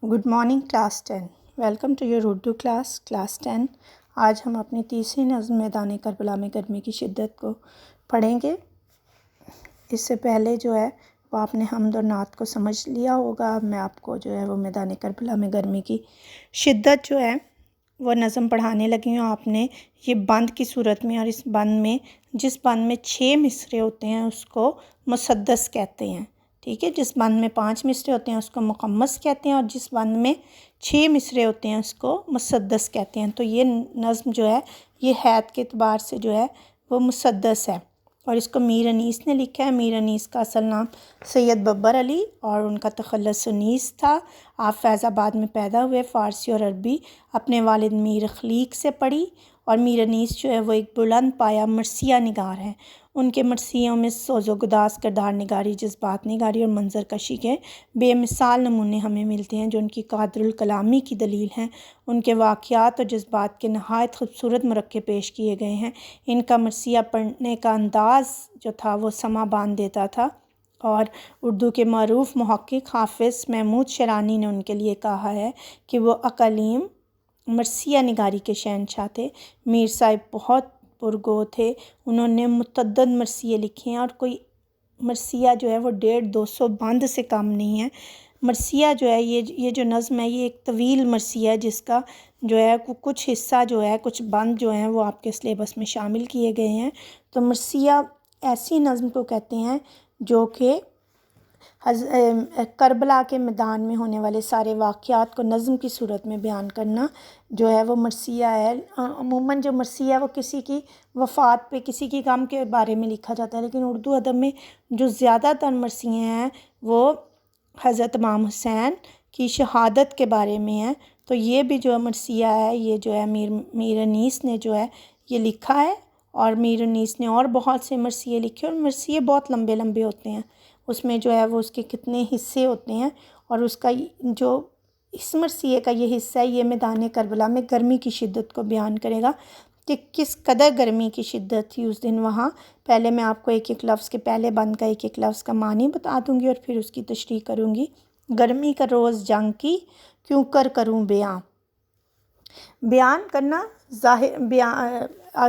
Good morning class 10. Welcome to your Urdu class 10. آج ہم اپنی تیسری نظم میدان کربلا میں گرمی کی شدت کو پڑھیں گے. اس سے پہلے جو ہے وہ آپ نے حمد اور نعت کو سمجھ لیا ہوگا. میں آپ کو جو ہے وہ میدان کربلا میں گرمی کی شدت جو ہے وہ نظم پڑھانے لگی ہوں. آپ نے یہ بند کی صورت میں، اور اس بند میں جس بند میں 6 مصرے ہوتے ہیں اس کو مسدس کہتے ہیں. ٹھیک ہے، جس بند میں 5 مصرے ہوتے ہیں اس کو مقمص کہتے ہیں، اور جس بند میں 6 مصرے ہوتے ہیں اس کو مسدس کہتے ہیں. تو یہ نظم جو ہے یہ حید کے اعتبار سے جو ہے وہ مسدس ہے، اور اس کو میر انیس نے لکھا ہے. میر انیس کا اصل نام سید ببر علی اور ان کا تخلص انیس تھا. آپ فیض آباد میں پیدا ہوئے. فارسی اور عربی اپنے والد میر خلیق سے پڑھی، اور میر انیس جو ہے وہ ایک بلند پایہ مرثیہ نگار ہیں. ان کے مرثیوں میں سوز و گداز، کردار نگاری، جذبات نگاری اور منظر کشی کے بے مثال نمونے ہمیں ملتے ہیں جو ان کی قادر الکلامی کی دلیل ہیں. ان کے واقعات اور جذبات کے نہایت خوبصورت مرکب پیش کیے گئے ہیں. ان کا مرثیہ پڑھنے کا انداز جو تھا وہ سما باندھ دیتا تھا، اور اردو کے معروف محقق حافظ محمود شیرانی نے ان کے لیے کہا ہے کہ وہ اقالیم مرثیہ نگاری کے شہنشاہ تھے. میر صاحب بہت پرگو تھے. انہوں نے متعدد مرثیے لکھے ہیں، اور کوئی مرثیہ جو ہے وہ 150-200 بند سے کم نہیں ہے. مرثیہ جو ہے یہ جو نظم ہے یہ ایک طویل مرثیہ ہے، جس کا جو ہے کچھ حصہ جو ہے کچھ بند جو ہیں وہ آپ کے سلیبس میں شامل کیے گئے ہیں. تو مرثیہ ایسی نظم کو کہتے ہیں جو کہ کربلا کے میدان میں ہونے والے سارے واقعات کو نظم کی صورت میں بیان کرنا جو ہے وہ مرثیہ ہے. عموماً جو مرثیہ ہے وہ کسی کی وفات پہ، کسی کی غم کے بارے میں لکھا جاتا ہے، لیکن اردو ادب میں جو زیادہ تر مرثیے ہیں وہ حضرت امام حسین کی شہادت کے بارے میں ہیں. تو یہ بھی جو مرثیہ ہے یہ جو ہے میر انیس نے جو ہے یہ لکھا ہے، اور میر انیس نے اور بہت سے مرثیے لکھے، اور مرثیے بہت لمبے لمبے ہوتے ہیں. اس میں جو ہے وہ اس کے کتنے حصے ہوتے ہیں، اور اس کا جو اس مرثیے کا یہ حصہ ہے یہ میدان کربلا میں گرمی کی شدت کو بیان کرے گا کہ کس قدر گرمی کی شدت تھی اس دن وہاں. پہلے میں آپ کو ایک ایک لفظ کے پہلے بند کا ایک ایک لفظ کا معنی بتا دوں گی، اور پھر اس کی تشریح کروں گی. گرمی کا روز جنگ کی کیوں کر کروں بیان. بیان کرنا،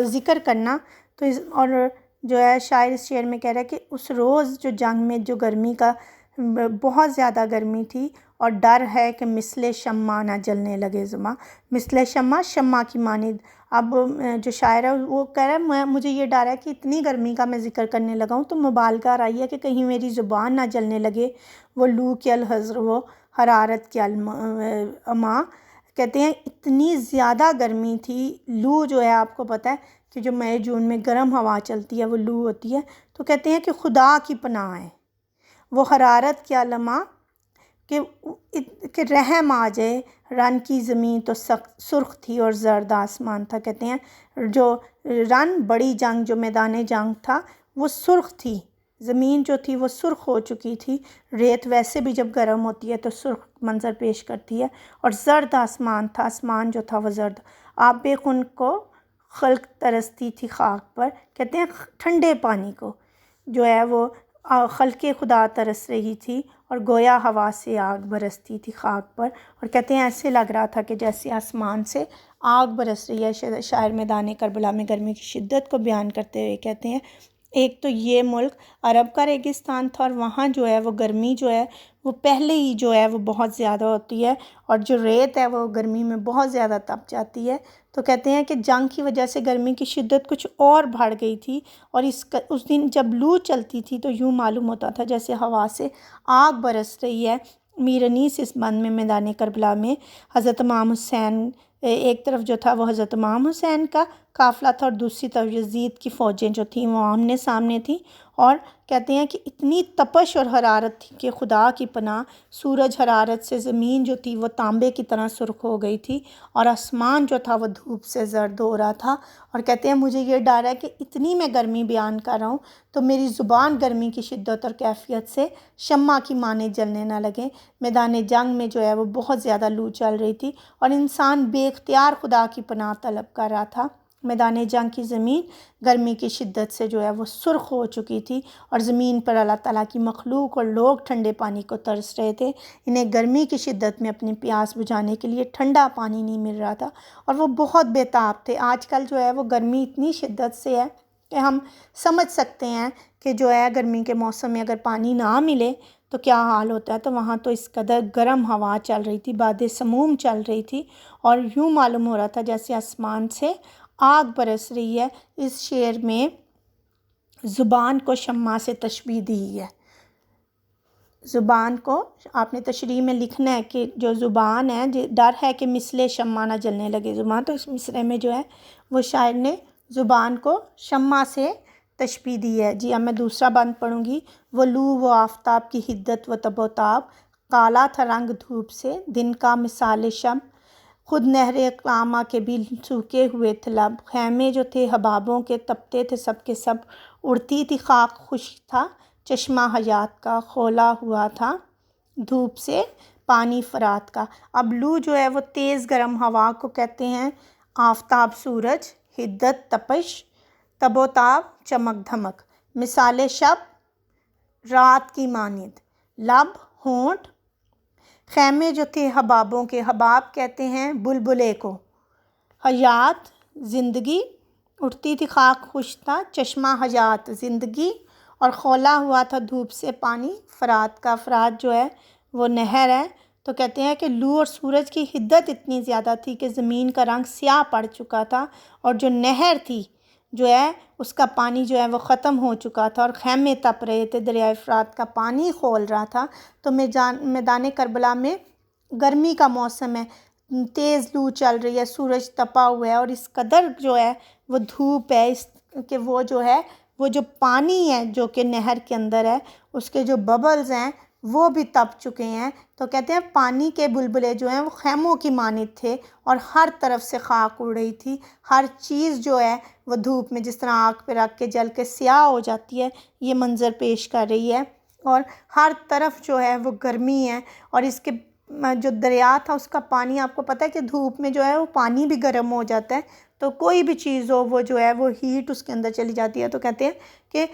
ذکر کرنا. تو اور جو ہے شاعر اس شعر میں کہہ رہا ہے کہ اس روز جو جنگ میں جو گرمی کا بہت زیادہ گرمی تھی، اور ڈر ہے کہ مثل شمع نہ جلنے لگے زماں. مثل شمع کی مانند. اب جو شاعر ہے وہ کہہ رہا ہے مجھے یہ ڈر ہے کہ اتنی گرمی کا میں ذکر کرنے لگا ہوں تو مبالغہ آ رہی ہے کہ کہیں میری زبان نہ جلنے لگے. وہ لو کے الحذر، وہ حرارت کے اما. کہتے ہیں اتنی زیادہ گرمی تھی. لو جو ہے آپ کو پتہ ہے کہ جو مئی جون میں گرم ہوا چلتی ہے وہ لو ہوتی ہے. تو کہتے ہیں کہ خدا کی پناہ ہے وہ حرارت کیا لمحہ کہ رحم آ جائے. رن کی زمین تو سرخ تھی اور زرد آسمان تھا. کہتے ہیں جو رن بڑی جنگ جو میدان جنگ تھا وہ سرخ تھی، زمین جو تھی وہ سرخ ہو چکی تھی. ریت ویسے بھی جب گرم ہوتی ہے تو سرخ منظر پیش کرتی ہے. اور زرد آسمان تھا، آسمان جو تھا وہ زرد. آب خن کو خلق ترستی تھی خاک پر. کہتے ہیں ٹھنڈے پانی کو جو ہے وہ خلق خدا ترس رہی تھی، اور گویا ہوا سے آگ برستی تھی خاک پر. اور کہتے ہیں ایسے لگ رہا تھا کہ جیسے آسمان سے آگ برس رہی ہے. شاعر میدان کربلا میں گرمی کی شدت کو بیان کرتے ہوئے کہتے ہیں ایک تو یہ ملک عرب کا ریگستان تھا، اور وہاں جو ہے وہ گرمی جو ہے وہ پہلے ہی جو ہے وہ بہت زیادہ ہوتی ہے، اور جو ریت ہے وہ گرمی میں بہت زیادہ تپ جاتی ہے. تو کہتے ہیں کہ جنگ کی وجہ سے گرمی کی شدت کچھ اور بڑھ گئی تھی، اور اس دن جب لو چلتی تھی تو یوں معلوم ہوتا تھا جیسے ہوا سے آگ برس رہی ہے. میر انیس اس بند میں میدان کربلا میں حضرت امام حسین، ایک طرف جو تھا وہ حضرت امام حسین کا قافلہ تھا، اور دوسری طرف یزید کی فوجیں جو تھیں وہ آمنے سامنے تھیں. اور کہتے ہیں کہ اتنی تپش اور حرارت تھی کہ خدا کی پناہ. سورج حرارت سے زمین جو تھی وہ تانبے کی طرح سرخ ہو گئی تھی، اور آسمان جو تھا وہ دھوپ سے زرد ہو رہا تھا. اور کہتے ہیں مجھے یہ ڈر ہے کہ اتنی میں گرمی بیان کر رہا ہوں تو میری زبان گرمی کی شدت اور کیفیت سے شمع کی مانند جلنے نہ لگے. میدان جنگ میں جو ہے وہ بہت زیادہ لو چل رہی تھی، اور انسان بے اختیار خدا کی پناہ طلب کر رہا تھا. میدان جنگ کی زمین گرمی کی شدت سے جو ہے وہ سرخ ہو چکی تھی، اور زمین پر اللہ تعالیٰ کی مخلوق اور لوگ ٹھنڈے پانی کو ترس رہے تھے۔ انہیں گرمی کی شدت میں اپنی پیاس بجھانے کے لیے ٹھنڈا پانی نہیں مل رہا تھا، اور وہ بہت بے تاب تھے۔ آج کل جو ہے وہ گرمی اتنی شدت سے ہے کہ ہم سمجھ سکتے ہیں کہ جو ہے گرمی کے موسم میں اگر پانی نہ ملے تو کیا حال ہوتا ہے۔ تو وہاں تو اس قدر گرم ہوا چل رہی تھی، باد سموم چل رہی تھی، اور یوں معلوم ہو رہا تھا جیسے آسمان سے آگ برس رہی ہے۔ اس شعر میں زبان کو شمع سے تشبیہ دی ہے۔ زبان کو آپ نے تشریح میں لکھنا ہے کہ جو زبان ہے، ڈر ہے کہ مثل شمع نہ جلنے لگے زبان، تو اس مصرعے میں جو ہے وہ شاعر نے زبان کو شمع سے تشبیہ دی ہے۔ جی اب میں دوسرا بند پڑھوں گی۔ وہ لو و آفتاب کی حدت و تب و تاب، کالا تھا رنگ دھوپ سے دن کا مثال شب، خود نہر کامہ کے بھی سوکھے ہوئے تھے لب، خیمے جو تھے حبابوں کے تپتے تھے سب کے سب، اڑتی تھی خاک خشک تھا چشمہ حیات کا، کھولا ہوا تھا دھوپ سے پانی فرات کا۔ اب لو جو ہے وہ تیز گرم ہوا کو کہتے ہیں، آفتاب سورج، حدت تپش، تب و تاب چمک دھمک، مثال شب رات کی مانند، لب ہونٹ، خیمے جو تھے حبابوں کے، حباب کہتے ہیں بلبلے کو، حیات زندگی، اٹھتی تھی خاک خشک تھا چشمہ حیات زندگی، اور کھولا ہوا تھا دھوپ سے پانی فرات کا۔ فرات جو ہے وہ نہر ہے، تو کہتے ہیں کہ لو اور سورج کی حدت اتنی زیادہ تھی کہ زمین کا رنگ سیاہ پڑ چکا تھا، اور جو نہر تھی جو ہے اس کا پانی جو ہے وہ ختم ہو چکا تھا، اور خیمے تپ رہے تھے، دریائے فرات کا پانی کھول رہا تھا۔ تو میدان کربلا میں گرمی کا موسم ہے، تیز لو چل رہی ہے، سورج تپا ہوا ہے، اور اس قدر جو ہے وہ دھوپ ہے کہ وہ جو ہے وہ جو پانی ہے جو کہ نہر کے اندر ہے، اس کے جو ببلز ہیں وہ بھی تپ چکے ہیں۔ تو کہتے ہیں پانی کے بلبلے جو ہیں وہ خیموں کی مانند تھے، اور ہر طرف سے خاک اڑ رہی تھی، ہر چیز جو ہے وہ دھوپ میں جس طرح آگ پہ رکھ کے جل کے سیاہ ہو جاتی ہے، یہ منظر پیش کر رہی ہے، اور ہر طرف جو ہے وہ گرمی ہے۔ اور اس کے جو دریا تھا اس کا پانی، آپ کو پتہ ہے کہ دھوپ میں جو ہے وہ پانی بھی گرم ہو جاتا ہے، تو کوئی بھی چیز ہو وہ جو ہے وہ ہیٹ اس کے اندر چلی جاتی ہے۔ تو کہتے ہیں کہ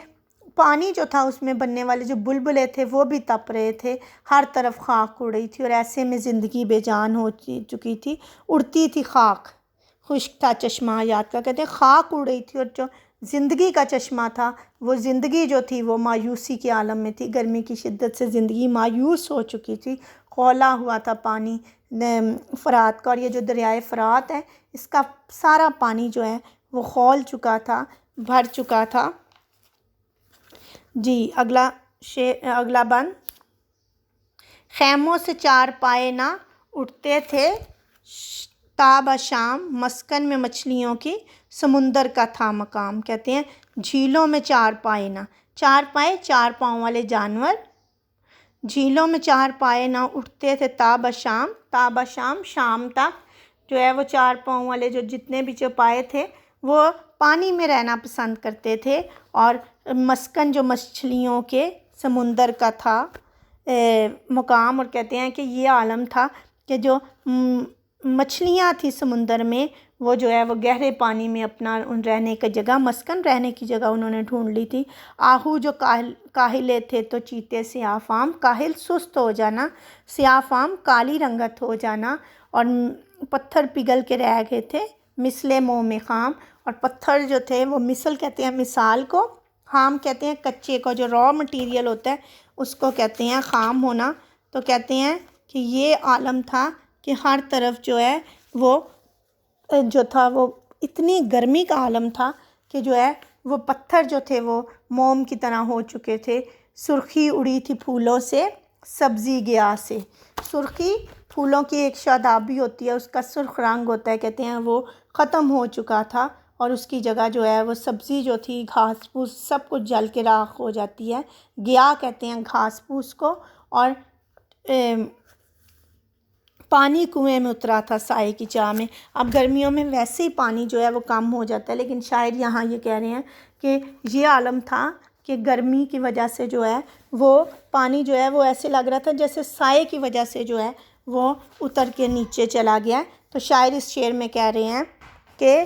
پانی جو تھا اس میں بننے والے جو بلبلے تھے وہ بھی تپ رہے تھے، ہر طرف خاک اڑ رہی تھی، اور ایسے میں زندگی بے جان ہو چکی تھی، اڑتی تھی خاک، خشک تھا چشمہ حیات کا۔ کہتے ہیں خاک اڑ رہی تھی، اور جو زندگی کا چشمہ تھا وہ زندگی جو تھی وہ مایوسی کے عالم میں تھی، گرمی کی شدت سے زندگی مایوس ہو چکی تھی، کھولا ہوا تھا پانی فرات کا۔ اور یہ جو دریائے فرات ہے اس کا سارا پانی جو ہے وہ کھول چکا تھا، بھر چکا تھا۔ جی اگلا بند۔ خیموں سے چار پائے نہ اٹھتے تھے تاب شام، مسکن میں مچھلیوں کی سمندر کا تھا مقام۔ کہتے ہیں جھیلوں میں چار پائے نہ، چار پائے چار پاؤں والے جانور، جھیلوں میں چار پائے نہ اٹھتے تھے تاب شام، تاب شام شام تک جو ہے وہ چار پاؤں والے جو جتنے بھی چوپائے تھے وہ پانی میں رہنا پسند کرتے تھے، اور مسکن جو مچھلیوں کے سمندر کا تھا مقام۔ اور کہتے ہیں کہ یہ عالم تھا کہ جو مچھلیاں تھیں سمندر میں وہ جو ہے وہ گہرے پانی میں اپنا رہنے کی جگہ، مسکن رہنے کی جگہ انہوں نے ڈھونڈ لی تھی۔ آہو جو کاہلے تھے تو چیتے سیاہ فام، کاہل سست ہو جانا، سیاہ فام کالی رنگت ہو جانا، اور پتھر پگھل کے رہ گئے تھے مثل موم خام، اور پتھر جو تھے وہ مثل کہتے ہیں مثال کو، خام کہتے ہیں کچے کو، جو را مٹیریل ہوتا ہے اس کو کہتے ہیں خام ہونا۔ تو کہتے ہیں کہ یہ عالم تھا کہ ہر طرف جو ہے وہ جو تھا وہ اتنی گرمی کا عالم تھا کہ جو ہے وہ پتھر جو تھے وہ موم کی طرح ہو چکے تھے، سرخی اڑی تھی پھولوں سے سبزی گیا سے، سرخی پھولوں کی ایک شادابی ہوتی ہے، اس کا سرخ رنگ ہوتا ہے، کہتے ہیں وہ ختم ہو چکا تھا، اور اس کی جگہ جو ہے وہ سبزی جو تھی گھاس پھوس سب کچھ جل کے راکھ ہو جاتی ہے، گیا کہتے ہیں گھاس پھوس کو، اور پانی کنویں میں اترا تھا سائے کی چاہ میں۔ اب گرمیوں میں ویسے ہی پانی جو ہے وہ کم ہو جاتا ہے، لیکن شاعر یہاں یہ کہہ رہے ہیں کہ یہ عالم تھا کہ گرمی کی وجہ سے جو ہے وہ پانی جو ہے وہ ایسے لگ رہا تھا جیسے سائے کی وجہ سے جو ہے وہ اتر کے نیچے چلا گیا۔ تو شاعر اس شعر میں کہہ رہے ہیں کہ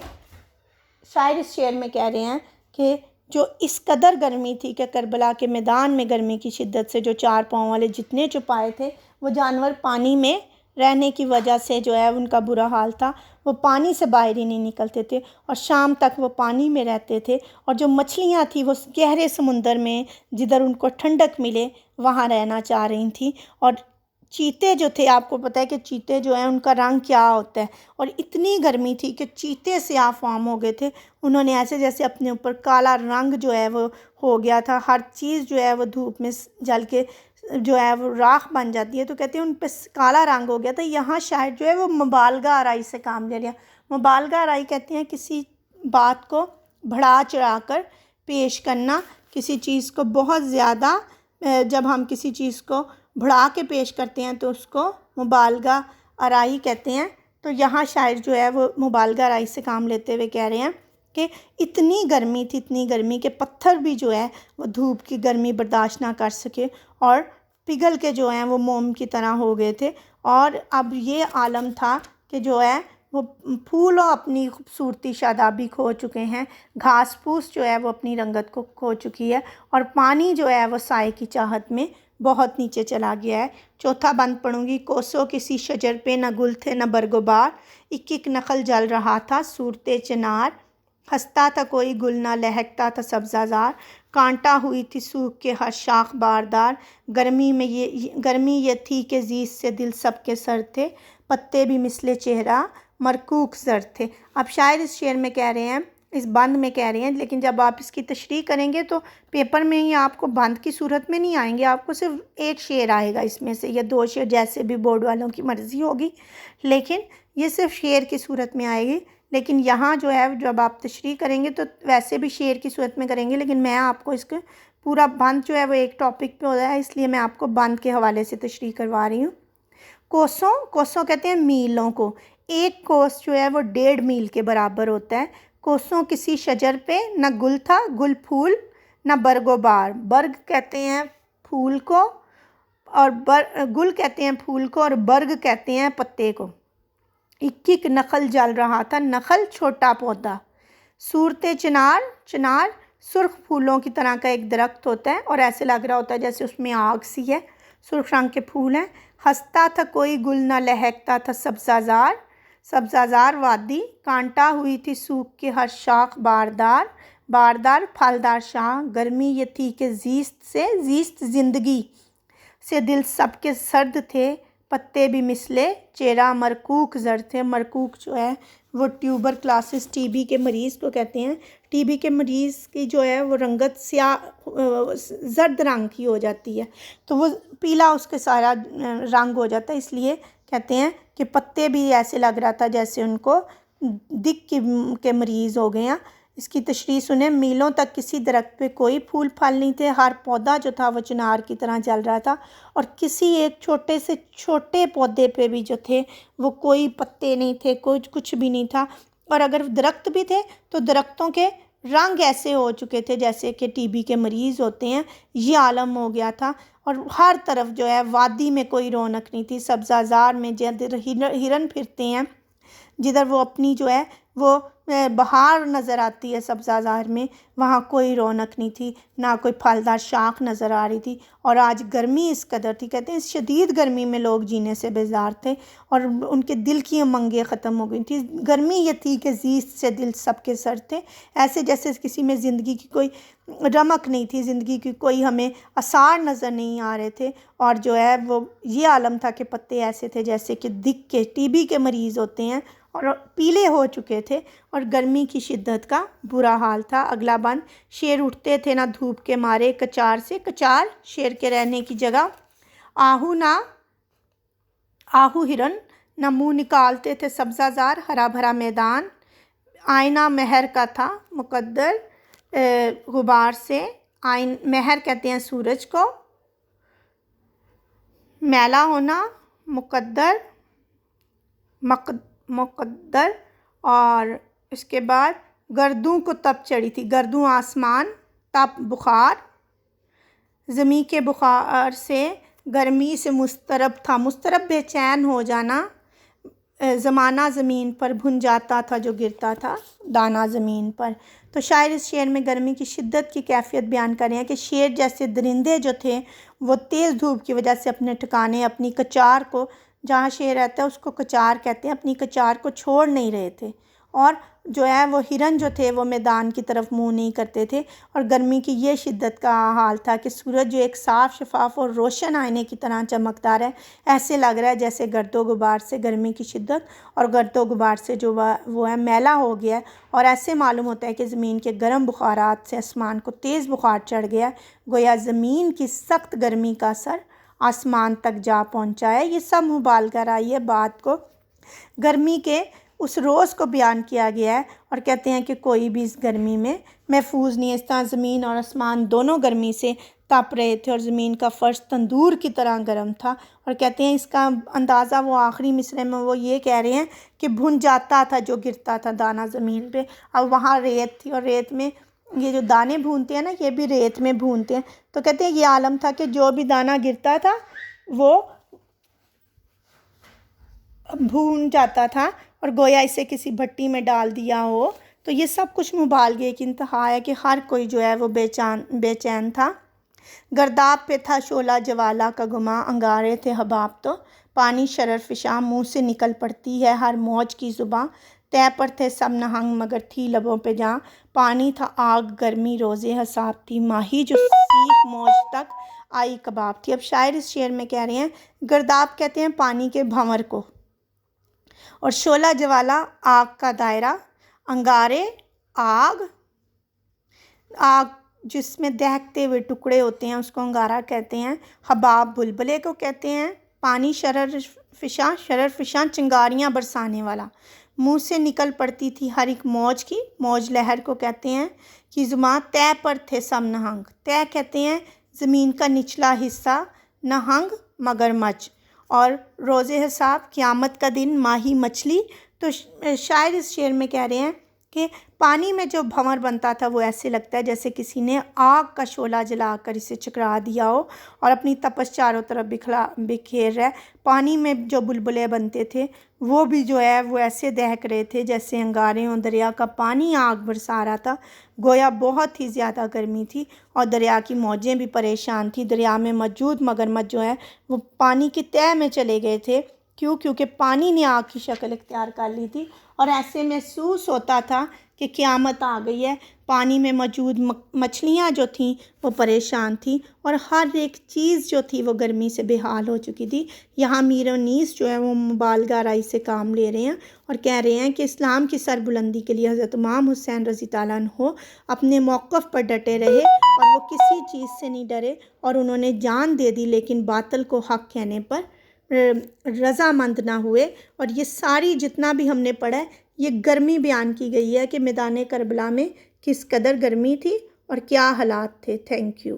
شاعر اس شعر میں کہہ رہے ہیں کہ جو اس قدر گرمی تھی کہ کربلا کے میدان میں گرمی کی شدت سے جو 4 پاؤں والے جتنے چوپائے تھے وہ جانور پانی میں رہنے کی وجہ سے جو ہے ان کا برا حال تھا، وہ پانی سے باہر ہی نہیں نکلتے تھے اور شام تک وہ پانی میں رہتے تھے، اور جو مچھلیاں تھیں وہ گہرے سمندر میں جدھر ان کو ٹھنڈک ملے وہاں رہنا چاہ رہی تھیں۔ اور چیتے جو تھے، آپ کو پتہ ہے کہ چیتے جو ہیں ان کا رنگ کیا ہوتا ہے، اور اتنی گرمی تھی کہ چیتے سیاہ فام ہو گئے تھے، انہوں نے ایسے جیسے اپنے اوپر کالا رنگ جو ہے وہ ہو گیا تھا، ہر چیز جو ہے وہ دھوپ میں جل کے جو ہے وہ راکھ بن جاتی ہے، تو کہتے ہیں ان پہ کالا رنگ ہو گیا تھا۔ یہاں شاعر جو ہے وہ مبالغہ آرائی سے کام لے لیا۔ مبالغہ آرائی کہتے ہیں کسی بات کو بڑھا چڑھا کر پیش کرنا، کسی چیز کو بہت زیادہ جب ہم کسی چیز کو بڑھا کے پیش کرتے ہیں تو اس کو مبالغہ آرائی کہتے ہیں۔ تو یہاں شاعر جو ہے وہ مبالغہ آرائی سے کام لیتے ہوئے کہہ رہے ہیں کہ اتنی گرمی تھی، اتنی گرمی کہ پتھر بھی جو ہے وہ دھوپ کی گرمی برداشت نہ کر سکے اور پگھل کے جو ہیں وہ موم کی طرح ہو گئے تھے۔ اور اب یہ عالم تھا کہ جو ہے وہ پھولوں اپنی خوبصورتی شادابی کھو چکے ہیں، گھاس پھوس جو ہے وہ اپنی رنگت کو کھو چکی ہے، اور پانی جو ہے وہ سائے کی چاہت میں بہت نیچے چلا گیا ہے۔ چوتھا بند پڑھوں گی۔ کوسوں کسی شجر پہ نہ گل تھے نہ برگ و بار، ایک ایک نخل جل رہا تھا صورت چنار، ہنستا تھا کوئی گل نہ لہکتا تھا سبزہ زار، کانٹا ہوئی تھی سوکھ کے ہر شاخ باردار، گرمی یہ تھی کہ زیست سے دل سب کے سر تھے، پتے بھی مثل چہرہ مرکوک زر تھے۔ اب شاعر اس شعر میں کہہ رہے ہیں، اس بند میں کہہ رہے ہیں، لیکن جب آپ اس کی تشریح کریں گے تو پیپر میں ہی آپ کو بند کی صورت میں نہیں آئیں گے، آپ کو صرف ایک شعر آئے گا اس میں سے یا 2 شعر، جیسے بھی بورڈ والوں کی مرضی ہوگی، لیکن یہ صرف شعر کی صورت میں آئے گی۔ لیکن یہاں جو ہے جب آپ تشریح کریں گے تو ویسے بھی شعر کی صورت میں کریں گے، لیکن میں آپ کو اس کے پورا بند جو ہے وہ ایک ٹاپک پہ ہوتا ہے، اس لیے میں آپ کو بند کے حوالے سے تشریح کروا رہی ہوں۔ کوسوں کہتے ہیں میلوں کو، ایک کوس جو ہے وہ 1.5 میل کے برابر ہوتا ہے۔ کوسوں کسی شجر پہ نہ گل تھا، گل پھول نہ برگ و بار، برگ کہتے ہیں پھول کو اور گل کہتے ہیں پھول کو اور برگ کہتے ہیں پتے کو، ایک ایک نخل جل رہا تھا، نخل چھوٹا پودا، صورت چنار سرخ پھولوں کی طرح کا ایک درخت ہوتا ہے اور ایسے لگ رہا ہوتا ہے جیسے اس میں آگ سی ہے، سرخ رنگ کے پھول ہیں، ہنستا تھا کوئی گل نہ لہکتا تھا سبزہ زار وادی، کانٹا ہوئی تھی سوکھ کے ہر شاخ باردار پھلدار شاخ، گرمی یہ تھی کہ زیست زندگی سے دل سب کے سرد تھے، پتے بھی مثلے چہرہ مرکوک زر تھے۔ مرکوک جو ہے وہ ٹیوبر کلاسس ٹی بی کے مریض کو کہتے ہیں، ٹی بی کے مریض کی جو ہے وہ رنگت سیاہ زرد رنگ کی ہو جاتی ہے، تو وہ پیلا اس کے سارا رنگ ہو جاتا ہے، اس لیے کہتے ہیں کہ پتے بھی ایسے لگ رہا تھا جیسے ان کو دق کے مریض ہو گئے ہیں۔ اس کی تشریح سنیں۔ میلوں تک کسی درخت پہ کوئی پھول پھل نہیں تھے، ہر پودا جو تھا وہ چنار کی طرح جل رہا تھا، اور کسی ایک چھوٹے سے چھوٹے پودے پہ بھی جو تھے وہ کوئی پتے نہیں تھے، کچھ بھی نہیں تھا، اور اگر درخت بھی تھے تو درختوں کے رنگ ایسے ہو چکے تھے جیسے کہ ٹی بی کے مریض ہوتے ہیں، یہ عالم ہو گیا تھا۔ اور ہر طرف جو ہے وادی میں کوئی رونق نہیں تھی، سبزہ زار میں جدھر ہرن پھرتے ہیں، جدھر وہ اپنی جو ہے وہ بہار نظر آتی ہے سبزہ زار میں، وہاں کوئی رونق نہیں تھی، نہ کوئی پھلدار شاخ نظر آ رہی تھی، اور آج گرمی اس قدر تھی، کہتے ہیں اس شدید گرمی میں لوگ جینے سے بیزار تھے اور ان کے دل کی امنگیں ختم ہو گئی تھی۔ گرمی یہ تھی کہ زیست سے دل سب کے سر تھے، ایسے جیسے کسی میں زندگی کی کوئی رمق نہیں تھی، زندگی کی کوئی ہمیں آثار نظر نہیں آ رہے تھے، اور جو ہے وہ یہ عالم تھا کہ پتے ایسے تھے جیسے کہ دق کے ٹی بی کے مریض ہوتے ہیں اور پیلے ہو چکے تھے، اور گرمی کی شدت کا برا حال تھا۔ اگلا بند، شیر اٹھتے تھے نہ دھوپ کے مارے کچار سے، کچار شیر کے رہنے کی جگہ، آہو ہرن نہ منہ نکالتے تھے سبزہ زار، ہرا بھرا میدان، آئینہ مہر کا تھا مقدر غبار سے، مہر کہتے ہیں سورج کو، میلا ہونا مقدر، اور اس کے بعد گردوں کو تپ چڑھی تھی، گردوں آسمان، تپ بخار، زمیں کے بخار سے گرمی سے مضطرب تھا، مضطرب بے چین ہو جانا، زمانہ زمین پر بھن جاتا تھا جو گرتا تھا دانہ زمین پر۔ تو شاعر اس شعر میں گرمی کی شدت کی کیفیت بیان کر رہے ہیں کہ شیر جیسے درندے جو تھے وہ تیز دھوپ کی وجہ سے اپنے ٹھکانے، اپنی کچار کو، جہاں شیر رہتا ہے اس کو کچار کہتے ہیں، اپنی کچار کو چھوڑ نہیں رہے تھے، اور جو ہے وہ ہرن جو تھے وہ میدان کی طرف منہ نہیں کرتے تھے۔ اور گرمی کی یہ شدت کا حال تھا کہ سورج جو ایک صاف شفاف اور روشن آئینے کی طرح چمکدار ہے، ایسے لگ رہا ہے جیسے گرد و غبار سے گرمی کی شدت اور گرد و غبار سے جو وہ ہے میلا ہو گیا ہے، اور ایسے معلوم ہوتا ہے کہ زمین کے گرم بخارات سے آسمان کو تیز بخار چڑھ گیا ہے، گویا زمین کی سخت گرمی کا اثر آسمان تک جا پہنچا ہے۔ یہ سب مبالغہ رائی ہے بات کو گرمی کے اس روز کو بیان کیا گیا ہے، اور کہتے ہیں کہ کوئی بھی اس گرمی میں محفوظ نہیں ہے۔ اس طرح زمین اور آسمان دونوں گرمی سے تپ رہے تھے، اور زمین کا فرش تندور کی طرح گرم تھا، اور کہتے ہیں اس کا اندازہ وہ آخری مصرعے میں وہ یہ کہہ رہے ہیں کہ بھن جاتا تھا جو گرتا تھا دانہ زمین پہ۔ اب وہاں ریت تھی، اور ریت میں یہ جو دانے بھونتے ہیں نا، یہ بھی ریت میں بھونتے ہیں، تو کہتے ہیں یہ عالم تھا کہ جو بھی دانہ گرتا تھا وہ بھون جاتا تھا، اور گویا اسے کسی بھٹی میں ڈال دیا ہو۔ تو یہ سب کچھ مبالغے کی انتہا ہے کہ ہر کوئی جو ہے وہ بے چین تھا۔ گرداب پہ تھا شعلہ جوالا کا گماں، انگارے تھے حباب تو پانی شرر فشاں، منہ سے نکل پڑتی ہے ہر موج کی زباں، طے پر تھے سب نہنگ مگر تھی لبوں پہ جاں، پانی تھا آگ گرمی روزے حساب تھی، ماہی جو سیخ موج تک آئی کباب تھی۔ اب شاعر اس شعر میں کہہ رہے ہیں گرداب کہتے ہیں پانی کے بھنور کو، اور شعلہ جوالا آگ کا دائرہ، انگارے آگ جس میں دہکتے ہوئے ٹکڑے ہوتے ہیں اس کو انگارہ کہتے ہیں، حباب بلبلے کو کہتے ہیں، پانی شرر فشاں چنگاریاں برسانے والا، منہ سے نکل پڑتی تھی ہر ایک موج کی، موج لہر کو کہتے ہیں، کہ زباں طے پر تھے سب نہنگ، طے کہتے ہیں زمین کا نچلا حصہ، نہنگ مگرمچھ، اور روز حساب قیامت کا دن، ماہی مچھلی۔ تو شاعر اس شعر میں کہہ رہے ہیں کہ پانی میں جو بھنور بنتا تھا وہ ایسے لگتا ہے جیسے کسی نے آگ کا شعلہ جلا کر اسے چکرا دیا ہو اور اپنی تپش چاروں طرف بکھیر رہا ہے۔ پانی میں جو بلبلے بنتے تھے وہ بھی جو ہے وہ ایسے دہک رہے تھے جیسے انگارے ہوں، دریا کا پانی آگ برسا رہا تھا، گویا بہت ہی زیادہ گرمی تھی، اور دریا کی موجیں بھی پریشان تھیں۔ دریا میں موجود مگرمچھ جو ہے وہ پانی کی تہہ میں چلے گئے تھے، کیونکہ پانی نے آگ کی شکل اختیار کر لی تھی، اور ایسے محسوس ہوتا تھا کہ قیامت آ گئی ہے۔ پانی میں موجود مچھلیاں جو تھیں وہ پریشان تھیں، اور ہر ایک چیز جو تھی وہ گرمی سے بے حال ہو چکی تھی۔ یہاں میر انیس جو ہے وہ مبالغہ رائی سے کام لے رہے ہیں اور کہہ رہے ہیں کہ اسلام کی سربلندی کے لیے حضرت امام حسین رضی اللہ عنہ اپنے موقف پر ڈٹے رہے، اور وہ کسی چیز سے نہیں ڈرے، اور انہوں نے جان دے دی لیکن باطل کو حق کہنے پر رضامند نہ ہوئے۔ اور یہ ساری جتنا بھی ہم نے پڑھا ہے یہ گرمی بیان کی گئی ہے کہ میدان کربلا میں کس قدر گرمی تھی اور کیا حالات تھے۔ Thank you.